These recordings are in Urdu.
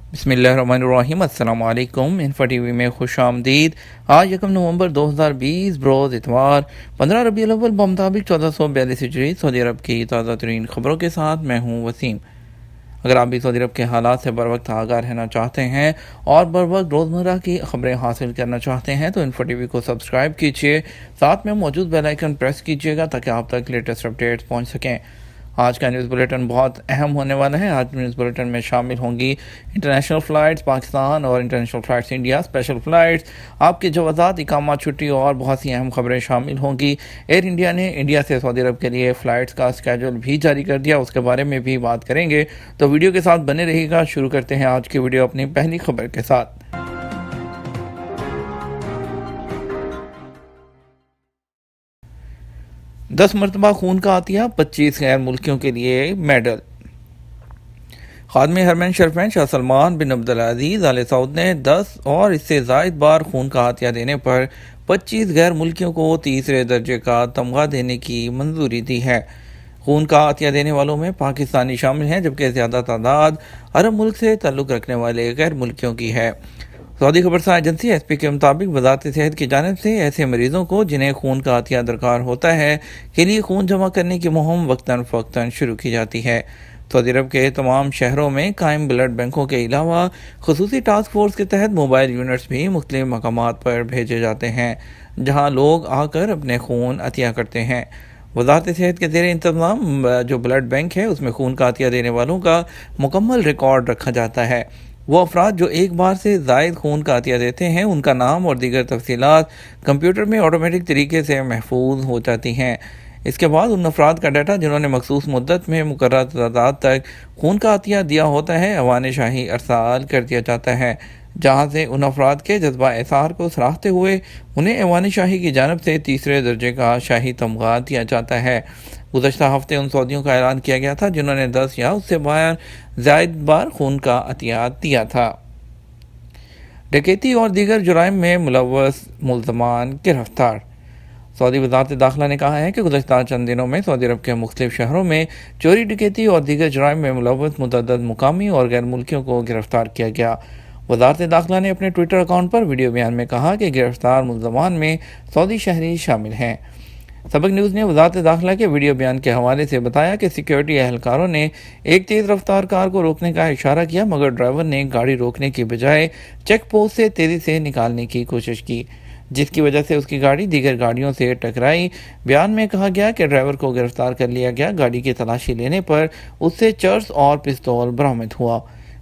بسم اللہ الرحمن الرحیم۔ السلام علیکم۔ انفا ٹی وی میں خوش آمدید۔ آج 1 نومبر 2020 بروز اتوار 15 ربیع الاول بمطابق 1442 ہجری سعودی عرب کی تازہ ترین خبروں کے ساتھ میں ہوں وسیم۔ اگر آپ بھی سعودی عرب کے حالات سے بر وقت آگاہ رہنا چاہتے ہیں اور بر وقت روزمرہ کی خبریں حاصل کرنا چاہتے ہیں تو انفا ٹی وی کو سبسکرائب کیجیے، ساتھ میں موجود بیل آئیکن پریس کیجیے گا تاکہ آپ تک لیٹسٹ اپڈیٹس پہنچ سکیں۔ آج کا نیوز بلیٹن بہت اہم ہونے والا ہے۔ آج نیوز بلیٹن میں شامل ہوں گی انٹرنیشنل فلائٹس پاکستان اور international flights India, special flights, آپ کے جوازات، اقامہ، چھٹی اور بہت سی اہم خبریں شامل ہوں گی۔ ایئر انڈیا نے انڈیا سے سعودی عرب کے لیے فلائٹس کا اسکیجول بھی جاری کر دیا، اس کے بارے میں بھی بات کریں گے، تو ویڈیو کے ساتھ بنے رہیے گا۔ شروع کرتے ہیں آج کی ویڈیو اپنی پہلی خبر کے ساتھ۔ 10 مرتبہ خون کا عطیہ، 25 غیر ملکیوں کے لیے میڈل۔ خادم حرمین شریفین شاہ سلمان بن عبدالعزیز آل سعود نے 10 اور اس سے زائد بار خون کا عطیہ دینے پر 25 غیر ملکیوں کو تیسرے درجے کا تمغہ دینے کی منظوری دی ہے۔ خون کا عطیہ دینے والوں میں پاکستانی شامل ہیں، جبکہ زیادہ تعداد عرب ملک سے تعلق رکھنے والے غیر ملکیوں کی ہے۔ سعودی خبرساں ایجنسی ایس پی کے مطابق وزارت صحت کی جانب سے ایسے مریضوں کو جنہیں خون کا عطیہ درکار ہوتا ہے کے لیے خون جمع کرنے کی مہم وقتاً فوقتاً شروع کی جاتی ہے۔ سعودی عرب کے تمام شہروں میں قائم بلڈ بینکوں کے علاوہ خصوصی ٹاسک فورس کے تحت موبائل یونٹس بھی مختلف مقامات پر بھیجے جاتے ہیں، جہاں لوگ آ کر اپنے خون عطیہ کرتے ہیں۔ وزارت صحت کے زیر انتظام جو بلڈ بینک ہے، اس میں خون کا عطیہ دینے والوں کا مکمل ریکارڈ رکھا جاتا ہے۔ وہ افراد جو ایک بار سے زائد خون کا عطیہ دیتے ہیں، ان کا نام اور دیگر تفصیلات کمپیوٹر میں آٹومیٹک طریقے سے محفوظ ہو جاتی ہیں۔ اس کے بعد ان افراد کا ڈیٹا جنہوں نے مخصوص مدت میں مقررہ تعداد تک خون کا عطیہ دیا ہوتا ہے، ایوان شاہی ارسال کر دیا جاتا ہے، جہاں سے ان افراد کے جذبہ اثار کو سراہتے ہوئے انہیں ایوان شاہی کی جانب سے تیسرے درجے کا شاہی تمغہ دیا جاتا ہے۔ گزشتہ ہفتے ان سعودیوں کا اعلان کیا گیا تھا جنہوں نے 10 یا اس سے زائد بار خون کا عطیہ دیا تھا۔ ڈکیتی اور دیگر جرائم میں ملوث ملزمان گرفتار۔ سعودی وزارت داخلہ نے کہا ہے کہ گزشتہ چند دنوں میں سعودی عرب کے مختلف شہروں میں چوری، ڈکیتی اور دیگر جرائم میں ملوث متعدد مقامی اور غیر ملکیوں کو گرفتار کیا گیا۔ وزارت داخلہ نے اپنے ٹویٹر اکاؤنٹ پر ویڈیو بیان میں کہا کہ گرفتار ملزمان میں سعودی شہری شامل ہیں۔ سبق نیوز نے وزارت داخلہ کے ویڈیو بیان کے حوالے سے بتایا کہ سیکیورٹی اہلکاروں نے ایک تیز رفتار کار کو روکنے کا اشارہ کیا، مگر ڈرائیور نے گاڑی روکنے کی بجائے چیک پوسٹ سے تیزی سے نکالنے کی کوشش کی، جس کی وجہ سے اس کی گاڑی دیگر گاڑیوں سے ٹکرائی۔ بیان میں کہا گیا کہ ڈرائیور کو گرفتار کر لیا گیا۔ گاڑی کی تلاشی لینے پر اس سے چرس اور پستول برآمد ہوا۔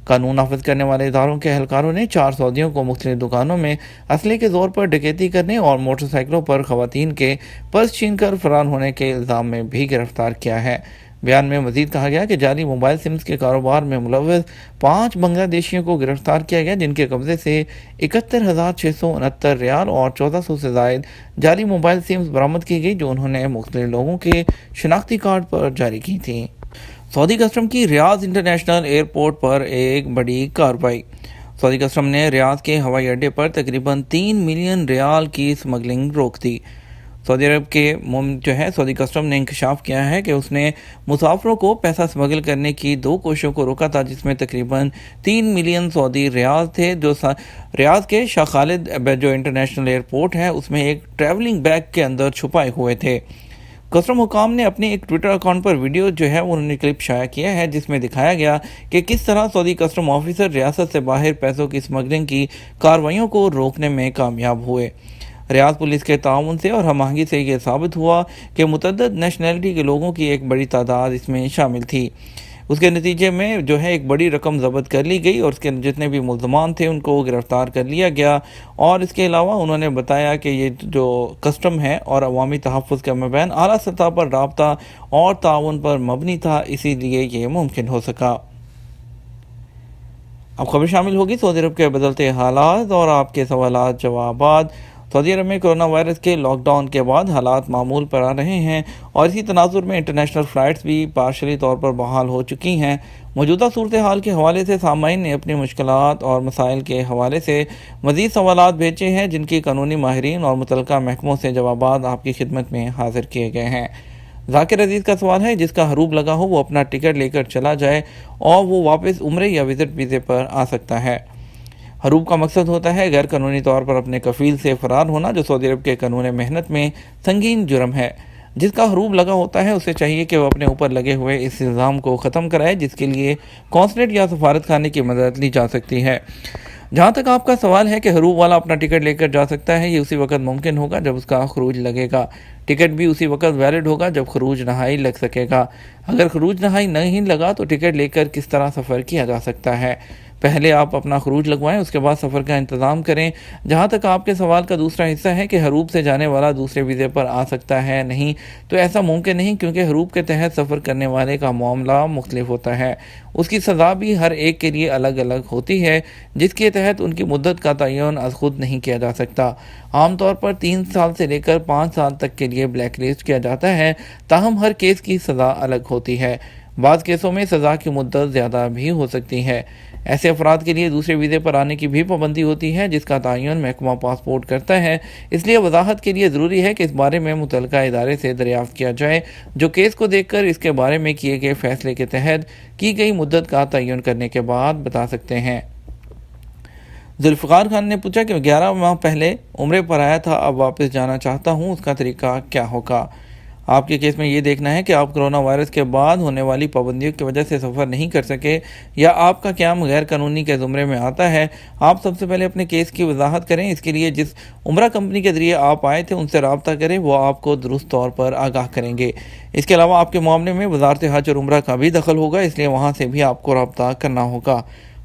قانون نافذ کرنے والے اداروں کے اہلکاروں نے 4 سعودیوں کو مختلف دکانوں میں اسلحے کے زور پر ڈکیتی کرنے اور موٹر سائیکلوں پر خواتین کے پرس چھین کر فرار ہونے کے الزام میں بھی گرفتار کیا ہے۔ بیان میں مزید کہا گیا کہ جعلی موبائل سمز کے کاروبار میں ملوث 5 بنگلہ دیشیوں کو گرفتار کیا گیا، جن کے قبضے سے 71,669 ریال اور 1400 سے زائد جعلی موبائل سمز برآمد کی گئی، جو انہوں نے مختلف لوگوں کے شناختی کارڈ پر جاری کی تھیں۔ سعودی کسٹم کی ریاض انٹرنیشنل ایئرپورٹ پر ایک بڑی کارروائی۔ سعودی کسٹم نے ریاض کے ہوائی اڈے پر تقریباً 3 ملین ریال کی سمگلنگ روک دی۔ سعودی عرب کے سعودی کسٹم نے انکشاف کیا ہے کہ اس نے مسافروں کو پیسہ سمگل کرنے کی 2 کوششوں کو روکا تھا، جس میں تقریباً 3 ملین سعودی ریال تھے، جو ریاض کے شاہ خالد جو انٹرنیشنل ایئرپورٹ ہے اس میں ایک ٹریولنگ بیگ کے اندر چھپائے ہوئے تھے۔ کسٹم حکام نے اپنے ایک ٹویٹر اکاؤنٹ پر ویڈیو انہوں نے کلپ شائع کیا ہے، جس میں دکھایا گیا کہ کس طرح سعودی کسٹم آفیسر ریاست سے باہر پیسوں کی سمگلنگ کی کارروائیوں کو روکنے میں کامیاب ہوئے۔ ریاض پولیس کے تعاون سے اور ہم آہنگی سے یہ ثابت ہوا کہ متعدد نیشنلٹی کے لوگوں کی ایک بڑی تعداد اس میں شامل تھی۔ اس کے نتیجے میں ایک بڑی رقم ضبط کر لی گئی اور اس کے جتنے بھی ملزمان تھے ان کو گرفتار کر لیا گیا۔ اور اس کے علاوہ انہوں نے بتایا کہ یہ جو کسٹم ہے اور عوامی تحفظ کے مابین اعلیٰ سطح پر رابطہ اور تعاون پر مبنی تھا، اسی لیے یہ ممکن ہو سکا۔ اب خبر شامل ہوگی سعودی عرب کے بدلتے حالات اور آپ کے سوالات جوابات۔ سعودی عرب میں کرونا وائرس کے لاک ڈاؤن کے بعد حالات معمول پر آ رہے ہیں اور اسی تناظر میں انٹرنیشنل فلائٹس بھی پارشلی طور پر بحال ہو چکی ہیں۔ موجودہ صورتحال کے حوالے سے سامعین نے اپنی مشکلات اور مسائل کے حوالے سے مزید سوالات بھیجے ہیں، جن کی قانونی ماہرین اور متعلقہ محکموں سے جوابات آپ کی خدمت میں حاضر کیے گئے ہیں۔ ذاکر عزیز کا سوال ہے جس کا حروب لگا ہو وہ اپنا ٹکٹ لے کر چلا جائے اور وہ واپس عمرے یا وزٹ ویزے پر آ سکتا ہے۔ حروب کا مقصد ہوتا ہے غیر قانونی طور پر اپنے کفیل سے فرار ہونا، جو سعودی عرب کے قانون محنت میں سنگین جرم ہے۔ جس کا حروب لگا ہوتا ہے اسے چاہیے کہ وہ اپنے اوپر لگے ہوئے اس الزام کو ختم کرائے، جس کے لیے قونصلیٹ یا سفارت خانے کی مدد لی جا سکتی ہے۔ جہاں تک آپ کا سوال ہے کہ حروب والا اپنا ٹکٹ لے کر جا سکتا ہے، یہ اسی وقت ممکن ہوگا جب اس کا خروج لگے گا۔ ٹکٹ بھی اسی وقت ویلڈ ہوگا جب خروج نہائی لگ سکے گا۔ اگر خروج نہائی نہیں لگا تو ٹکٹ لے کر کس طرح سفر کیا جا سکتا ہے؟ پہلے آپ اپنا خروج لگوائیں، اس کے بعد سفر کا انتظام کریں۔ جہاں تک آپ کے سوال کا دوسرا حصہ ہے کہ حروب سے جانے والا دوسرے ویزے پر آ سکتا ہے، نہیں تو ایسا ممکن نہیں، کیونکہ حروب کے تحت سفر کرنے والے کا معاملہ مختلف ہوتا ہے۔ اس کی سزا بھی ہر ایک کے لیے الگ الگ ہوتی ہے، جس کے تحت ان کی مدت کا تعین از خود نہیں کیا جا سکتا۔ عام طور پر 3 سال سے لے کر 5 سال تک کے لیے بلیک لسٹ کیا جاتا ہے، تاہم ہر کیس کی سزا الگ ہوتی ہے۔ بعض کیسوں میں سزا کی مدت زیادہ بھی ہو سکتی ہے۔ ایسے افراد کے لیے دوسرے ویزے پر آنے کی بھی پابندی ہوتی ہے، جس کا تعین محکمہ پاسپورٹ کرتا ہے۔ اس لیے وضاحت کے لیے ضروری ہے کہ اس بارے میں متعلقہ ادارے سے دریافت کیا جائے، جو کیس کو دیکھ کر اس کے بارے میں کیے گئے فیصلے کے تحت کی گئی مدت کا تعین کرنے کے بعد بتا سکتے ہیں۔ ذوالفقار خان نے پوچھا کہ 11 ماہ پہلے عمرے پر آیا تھا، اب واپس جانا چاہتا ہوں، اس کا طریقہ کیا ہوگا؟ آپ کے کیس میں یہ دیکھنا ہے کہ آپ کرونا وائرس کے بعد ہونے والی پابندیوں کی وجہ سے سفر نہیں کر سکے یا آپ کا قیام غیر قانونی کے زمرے میں آتا ہے۔ آپ سب سے پہلے اپنے کیس کی وضاحت کریں۔ اس کے لیے جس عمرہ کمپنی کے ذریعے آپ آئے تھے ان سے رابطہ کریں، وہ آپ کو درست طور پر آگاہ کریں گے۔ اس کے علاوہ آپ کے معاملے میں وزارت حج اور عمرہ کا بھی دخل ہوگا، اس لیے وہاں سے بھی آپ کو رابطہ کرنا ہوگا۔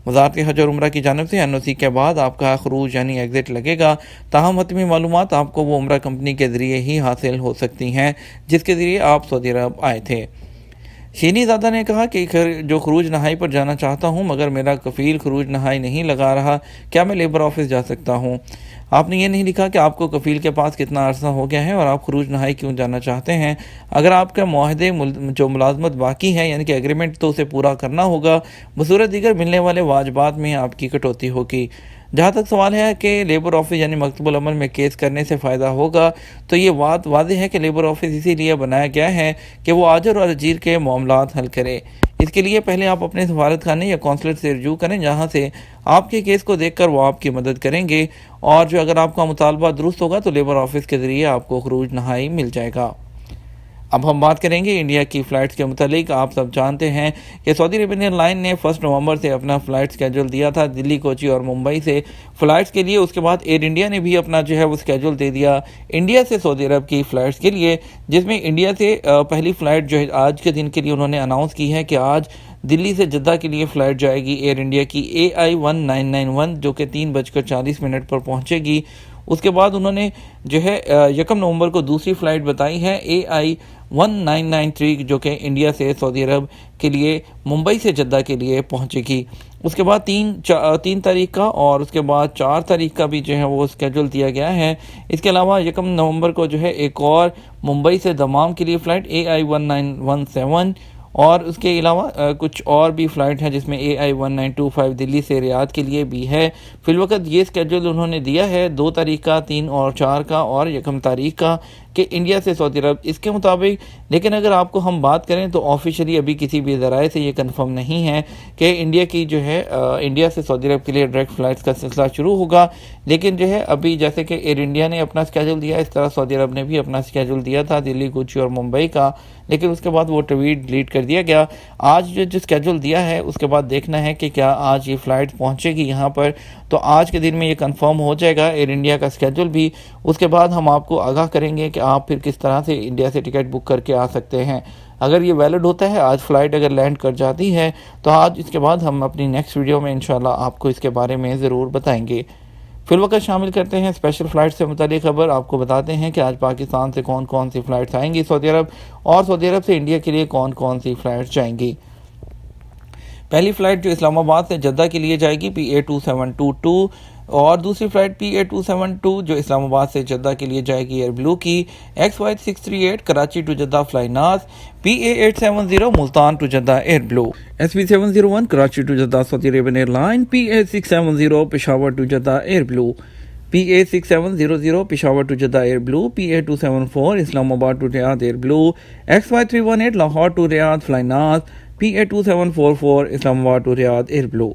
وزارت حج اور عمرہ کی جانب سے NOC کے بعد آپ کا خروج یعنی ایگزٹ لگے گا، تاہم حتمی معلومات آپ کو وہ عمرہ کمپنی کے ذریعے ہی حاصل ہو سکتی ہیں جس کے ذریعے آپ سعودی عرب آئے تھے۔ شینی زادہ نے کہا کہ جو خروج نہائی پر جانا چاہتا ہوں مگر میرا کفیل خروج نہائی نہیں لگا رہا، کیا میں لیبر آفس جا سکتا ہوں؟ آپ نے یہ نہیں لکھا کہ آپ کو کفیل کے پاس کتنا عرصہ ہو گیا ہے اور آپ خروج نہائی کیوں جانا چاہتے ہیں۔ اگر آپ کا معاہدے جو ملازمت باقی ہے یعنی کہ ایگریمنٹ، تو اسے پورا کرنا ہوگا، بصورت دیگر ملنے والے واجبات میں آپ کی کٹوتی ہوگی۔ جہاں تک سوال ہے کہ لیبر آفس یعنی مکتب العمل میں کیس کرنے سے فائدہ ہوگا، تو یہ بات واضح ہے کہ لیبر آفس اسی لیے بنایا گیا ہے کہ وہ آجر اور اجیر کے معاملات حل کرے۔ اس کے لیے پہلے آپ اپنے سفارت خانے یا قونصلیٹ سے رجوع کریں، جہاں سے آپ کے کیس کو دیکھ کر وہ آپ کی مدد کریں گے، اور جو اگر آپ کا مطالبہ درست ہوگا تو لیبر آفس کے ذریعے آپ کو خروج نہائی مل جائے گا۔ اب ہم بات کریں گے انڈیا کی فلائٹس کے متعلق۔ آپ سب جانتے ہیں کہ سعودی عربین ایئر لائن نے 1 نومبر سے اپنا فلائٹ سکیجول دیا تھا دلی، کوچی اور ممبئی سے فلائٹس کے لیے۔ اس کے بعد ایئر انڈیا نے بھی اپنا وہ سکیجول دے دیا انڈیا سے سعودی عرب کی فلائٹس کے لیے، جس میں انڈیا سے پہلی فلائٹ جو ہے آج کے دن کے لیے انہوں نے اناؤنس کی ہے کہ آج دلی سے جدہ کے لیے فلائٹ جائے گی ایئر انڈیا کی AI 1991، جو کہ 3:40 پر پہنچے گی۔ اس کے بعد انہوں نے 1 نومبر کو دوسری فلائٹ بتائی ہے AI 1993، جو کہ انڈیا سے سعودی عرب کے لیے ممبئی سے جدہ کے لیے پہنچے گی۔ اس کے بعد 3 تاریخ کا اور اس کے بعد 4 تاریخ کا بھی وہ اسکیجول دیا گیا ہے۔ اس کے علاوہ 1 نومبر کو ایک اور ممبئی سے دمام کے لیے فلائٹ AI 1917، اور اس کے علاوہ کچھ اور بھی فلائٹ ہے جس میں AI 1925 دلی سے ریاض کے لیے بھی ہے۔ فی الوقت یہ اسکیجول انہوں نے دیا ہے 2 تاریخ کا، 3 اور 4 کا اور 1 تاریخ کا کہ انڈیا سے سعودی عرب اس کے مطابق۔ لیکن اگر آپ کو ہم بات کریں تو آفیشلی ابھی کسی بھی ذرائع سے یہ کنفرم نہیں ہے کہ انڈیا کی انڈیا سے سعودی عرب کے لیے ڈائریکٹ فلائٹس کا سلسلہ شروع ہوگا، لیکن ابھی جیسے کہ ایئر انڈیا نے اپنا اسکیجول دیا، اس طرح سعودی عرب نے بھی اپنا اسکیجول دیا تھا دلی، کوچی اور ممبئی کا، لیکن اس کے بعد وہ ٹویٹ ڈیلیٹ کر دیا گیا۔ آج جو اسکیجول دیا ہے اس کے بعد دیکھنا ہے کہ کیا آج یہ فلائٹ پہنچے گی یہاں پر، تو آج کے دن میں یہ کنفرم ہو جائے گا ایئر انڈیا کا اسکیجول بھی۔ اس کے بعد ہم آپ کو آگاہ کریں گے کہ آپ پھر کس طرح سے انڈیا سے ٹکٹ بک کر کے آ سکتے ہیں۔ اگر یہ ویلڈ ہوتا ہے، آج فلائٹ اگر لینڈ کر جاتی ہے تو آج اس کے بعد ہم اپنی نیکسٹ ویڈیو میں انشاءاللہ آپ کو اس کے بارے میں ضرور بتائیں گے۔ فی الوقت شامل کرتے ہیں اسپیشل فلائٹ سے متعلق خبر۔ آپ کو بتاتے ہیں کہ آج پاکستان سے کون کون سی فلائٹس آئیں گی سعودی عرب، اور سعودی عرب سے انڈیا کے لیے کون کون سی فلائٹس جائیں گی۔ پہلی فلائٹ جو اسلام آباد سے جدہ کے لیے جائے گی PA 2722، اور دوسری فلائٹ PA 272 جو اسلام آباد سے جدہ کے لیے جائے گی ایئر بلو کی XY 638 Karachi to Jeddah Flynas, PA 870 Multan to Jeddah Air Blue, SB 701 Karachi to Jeddah Saudi Arabian airline, PA 670 Peshawar to Jeddah Air Blue, PA6700 Peshawar to Jeddah Air Blue, PA274 Islamabad to Riyadh Air Blue, XY318 Lahore to Riyadh Fly Naz, PA2744 Islamabad to Riyadh Air Blue,